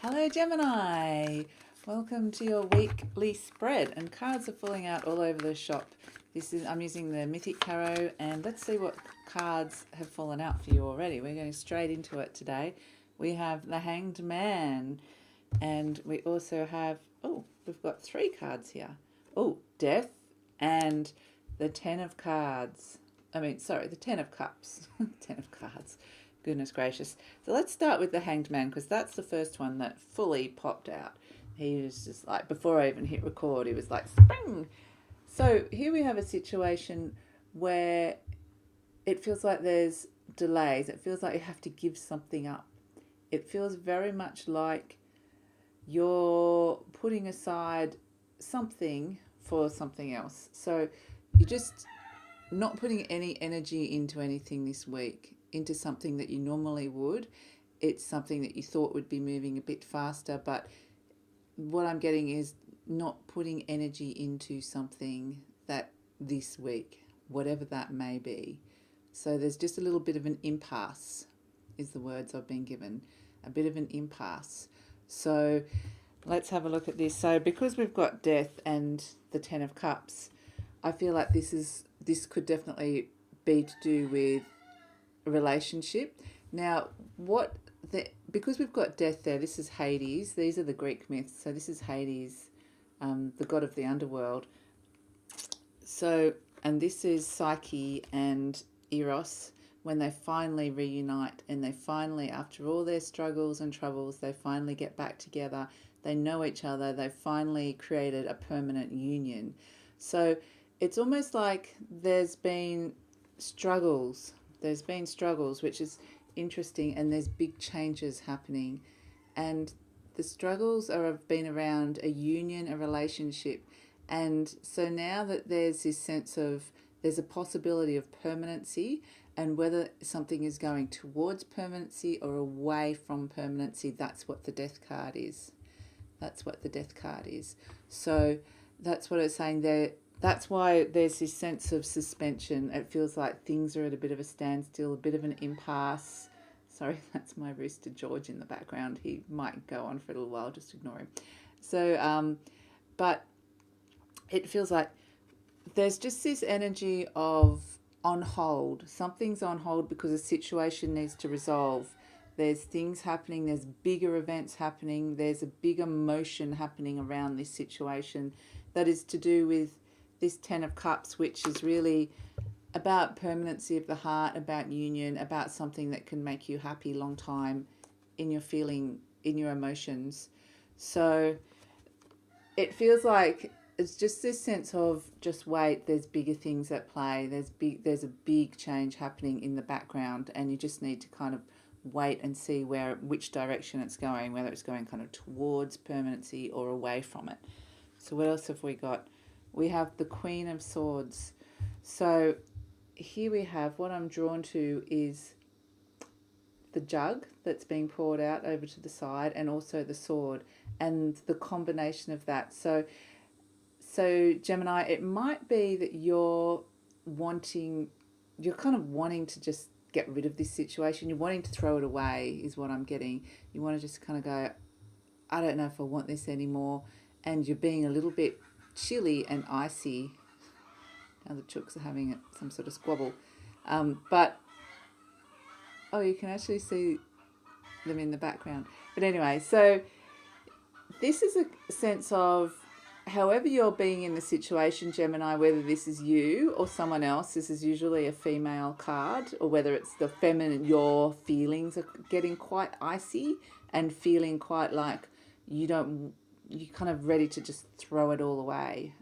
Hello, Gemini. Welcome to your weekly spread. And cards are falling out all over the shop. I'm using the Mythic Tarot, and let's see what cards have fallen out for you already. We're going straight into it today. We have the Hanged Man, and we also have we've got three cards here. Death and the Ten of Cards. The Ten of Cups. Ten of Cards. Goodness gracious. So let's start with the Hanged Man, because that's the first one that fully popped out. He was just like, before I even hit record, he was like, spring. So here we have a situation where it feels like there's delays. It feels like you have to give something up. It feels very much like you're putting aside something for something else. So you're just not putting any energy into anything this week, into something that you normally would. It's something that you thought would be moving a bit faster, but what I'm getting is not putting energy into something that this week, whatever that may be. So there's just a little bit of an impasse, is the words I've been given. A bit of an impasse. So let's have a look at this. So because we've got Death and the Ten of Cups, I feel like this could definitely be to do with a relationship. Now, because we've got Death there, this is Hades. These are the Greek myths. So this is Hades, the god of the underworld. So, and this is Psyche and Eros, when they finally reunite and they finally, after all their struggles and troubles, they finally get back together. They know each other. They've finally created a permanent union. So it's almost like there's been struggles, which is interesting, and there's big changes happening. And the struggles have been around a union, a relationship. And so now that there's this sense of, there's a possibility of permanency, and whether something is going towards permanency or away from permanency, that's what the Death card is. So that's what it's saying there. That's why there's this sense of suspension. It feels like things are at a bit of a standstill, a bit of an impasse. Sorry, that's my rooster George in the background. He might go on for a little while, just ignore him. So, but it feels like there's just this energy of on hold. Something's on hold because a situation needs to resolve. There's things happening, there's bigger events happening, there's a bigger motion happening around this situation that is to do with this Ten of Cups, which is really about permanency of the heart, about union, about something that can make you happy long time in your feeling, in your emotions. So it feels like it's just this sense of just wait, there's bigger things at play. There's a big change happening in the background, and you just need to kind of wait and see which direction it's going, whether it's going kind of towards permanency or away from it. So what else have we got? We have the Queen of Swords. So here we have, what I'm drawn to is the jug that's being poured out over to the side, and also the sword, and the combination of that. So Gemini, it might be that you're kind of wanting to just get rid of this situation. You're wanting to throw it away, is what I'm getting. You want to just kind of go, I don't know if I want this anymore. And you're being a little bit chilly and icy. Now the chooks are having some sort of squabble. But you can actually see them in the background. But anyway, so this is a sense of, however you're being in the situation, Gemini, whether this is you or someone else, this is usually a female card, or whether it's the feminine, your feelings are getting quite icy and feeling quite like you're kind of ready to just throw it all away.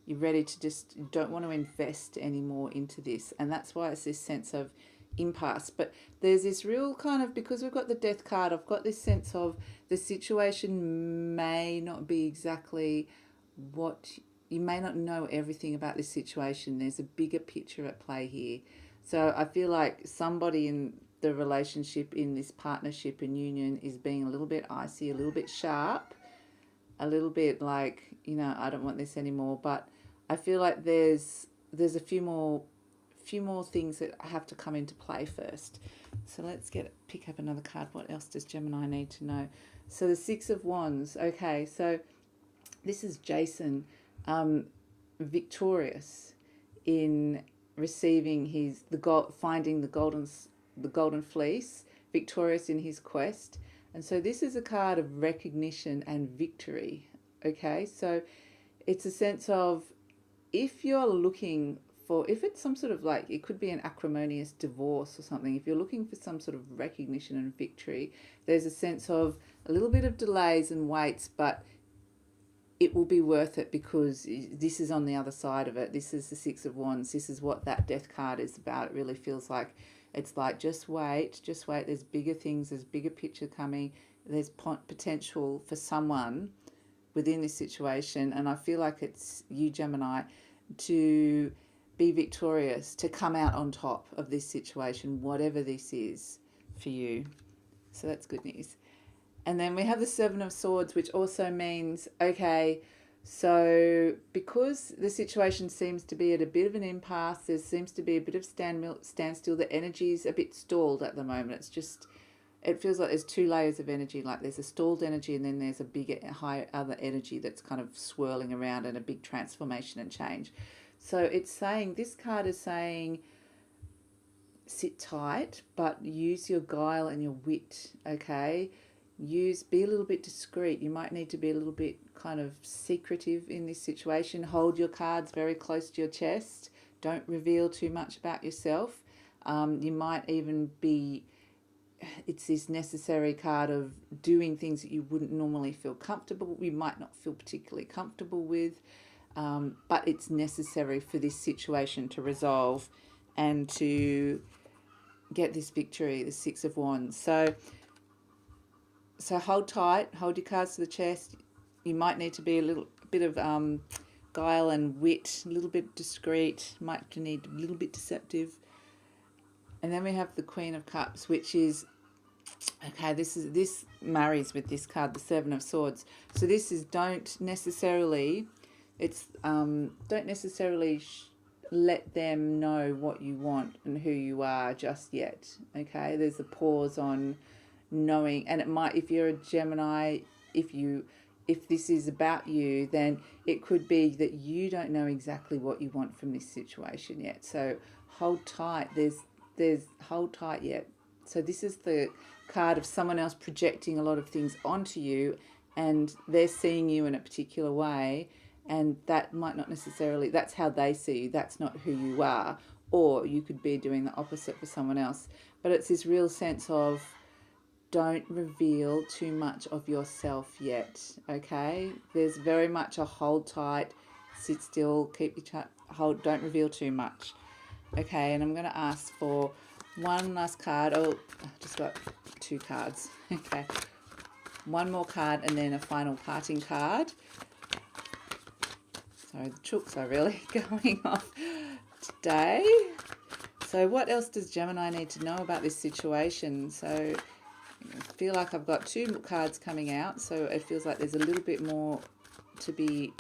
You're ready to you don't want to invest anymore into this. And that's why it's this sense of impasse. But there's this real kind of, because we've got the Death card, I've got this sense of the situation may not be exactly you may not know everything about this situation. There's a bigger picture at play here. So I feel like somebody in the relationship, in this partnership and union, is being a little bit icy, a little bit sharp, a little bit like, I don't want this anymore. But I feel like there's a few more few more things that have to come into play first. So let's pick up another card. What else does Gemini need to know? So the Six of Wands. Okay, so this is Jason, victorious in receiving finding the golden fleece, victorious in his quest. And so this is a card of recognition and victory. Okay, so it's a sense of, if you're looking for, if it's some sort of, like, it could be an acrimonious divorce or something, if you're looking for some sort of recognition and victory, there's a sense of a little bit of delays and waits, but it will be worth it, because this is on the other side of it. This is the Six of Wands. This is what that Death card is about. It really feels like, it's like, just wait. There's bigger things. There's bigger picture coming. There's potential for someone within this situation. And I feel like it's you, Gemini, to be victorious, to come out on top of this situation, whatever this is for you. So that's good news. And then we have the Seven of Swords, which also means, okay, so because the situation seems to be at a bit of an impasse, there seems to be a bit of standstill, the energy's a bit stalled at the moment. It feels like there's two layers of energy, like there's a stalled energy and then there's a bigger, higher other energy that's kind of swirling around, and a big transformation and change. So it's saying, this card is saying, sit tight, but use your guile and your wit, okay? Be a little bit discreet. You might need to be a little bit kind of secretive in this situation. Hold your cards very close to your chest. Don't reveal too much about yourself. You might even be, it's this necessary card of doing things that you wouldn't normally feel comfortable. You might not feel particularly comfortable with, but it's necessary for this situation to resolve and to get this victory, the Six of Wands. So hold tight, hold your cards to the chest. You might need to be a little bit of guile and wit, a little bit discreet, might need a little bit deceptive. And then we have the Queen of Cups, which is, okay, this marries with this card, the Seven of Swords. So this is, don't necessarily let them know what you want and who you are just yet. Okay, there's a pause on knowing, and it might, if you're a Gemini, if this is about you, then it could be that you don't know exactly what you want from this situation yet. So hold tight. There's hold tight yet. So this is the card of someone else projecting a lot of things onto you, and they're seeing you in a particular way, and that might not necessarily, that's how they see you, that's not who you are. Or you could be doing the opposite for someone else. But it's this real sense of, don't reveal too much of yourself yet, okay? There's very much a hold tight, sit still, keep your hold, don't reveal too much. Okay, and I'm going to ask for one last card. Oh, I've just got two cards. Okay, one more card and then a final parting card. Sorry, the chooks are really going off today. So what else does Gemini need to know about this situation? So I feel like I've got two cards coming out, so it feels like there's a little bit more to be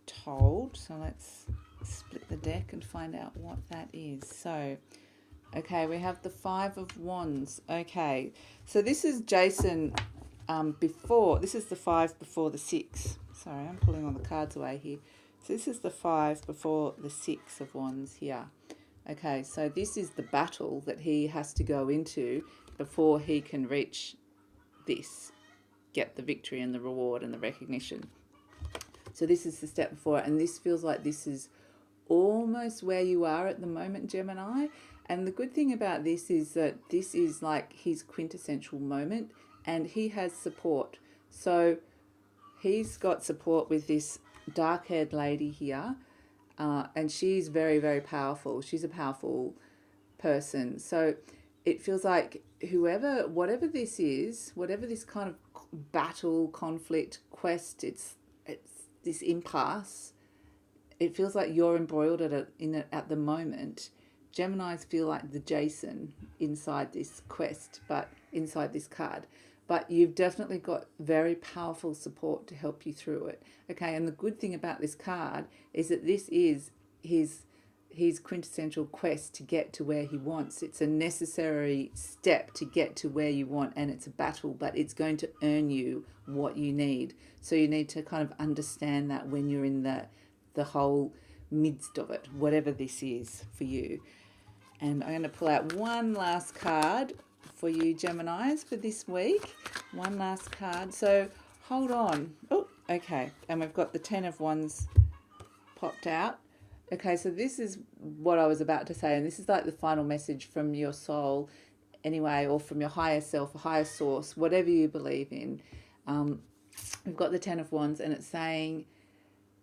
told. So let's split the deck and find out what that is. So, okay, we have the Five of Wands. Okay, so this is Jason this is the five before the six. Sorry, I'm pulling all the cards away here. So this is the five before the Six of Wands here. Okay, so this is the battle that he has to go into before he can reach this, get the victory and the reward and the recognition. So this is the step before, and this feels like this is almost where you are at the moment, Gemini. And the good thing about this is that this is like his quintessential moment, and he has support. So he's got support with this dark-haired lady here, and she's very, very powerful. She's a powerful person. So it feels like whatever this is, whatever this kind of battle, conflict, quest, it's this impasse, it feels like you're embroiled in it at the moment. Geminis feel like the Jason inside this quest, but inside this card. But you've definitely got very powerful support to help you through it. Okay, and the good thing about this card is that this is his his quintessential quest to get to where he wants. It's a necessary step to get to where you want, and it's a battle, but it's going to earn you what you need. So you need to kind of understand that when you're in the whole midst of it, whatever this is for you. And I'm going to pull out one last card for you, Geminis, for this week. One last card. So hold on. Oh, okay. And we've got the 10 of Wands popped out. Okay, so this is what I was about to say, and this is like the final message from your soul anyway, or from your higher self, a higher source, whatever you believe in. We've got the 10 of Wands, and it's saying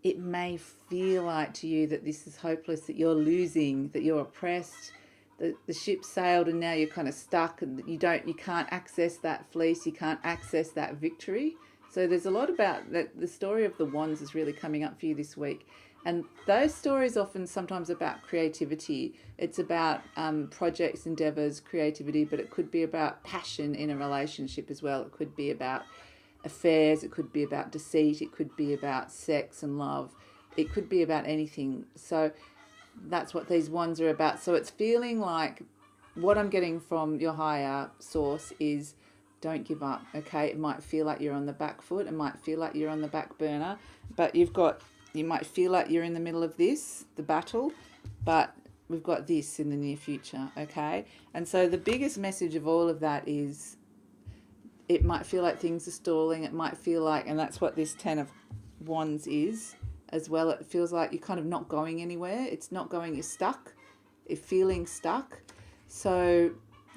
it may feel like to you that this is hopeless, that you're losing, that you're oppressed, that the ship sailed and now you're kind of stuck, and you can't access that fleece, you can't access that victory. So there's a lot about that. The story of the Wands is really coming up for you this week. And those stories often sometimes about creativity. It's about projects, endeavours, creativity, but it could be about passion in a relationship as well. It could be about affairs. It could be about deceit. It could be about sex and love. It could be about anything. So that's what these Wands are about. So it's feeling like what I'm getting from your higher source is don't give up, okay? It might feel like you're on the back foot. It might feel like you're on the back burner, but you might feel like you're in the middle of this, the battle, but we've got this in the near future, okay? And so the biggest message of all of that is it might feel like things are stalling. It might feel like, and that's what this 10 of Wands is as well. It feels like you're kind of not going anywhere. It's not going, you're stuck. You're feeling stuck. So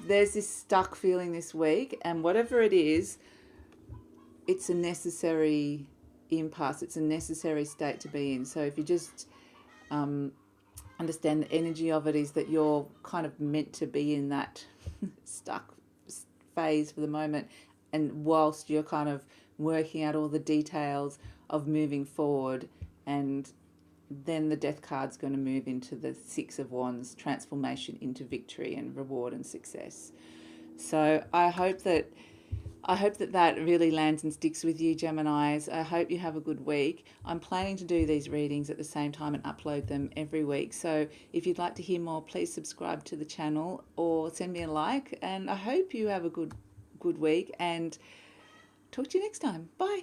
there's this stuck feeling this week, and whatever it is, it's a necessary impasse. It's a necessary state to be in. So if you just understand the energy of it is that you're kind of meant to be in that stuck phase for the moment, and whilst you're kind of working out all the details of moving forward, and then the Death card's going to move into the 6 of Wands, transformation into victory and reward and success. So I hope that really lands and sticks with you, Geminis. I hope you have a good week. I'm planning to do these readings at the same time and upload them every week. So if you'd like to hear more, please subscribe to the channel or send me a like. And I hope you have a good week, and talk to you next time. Bye.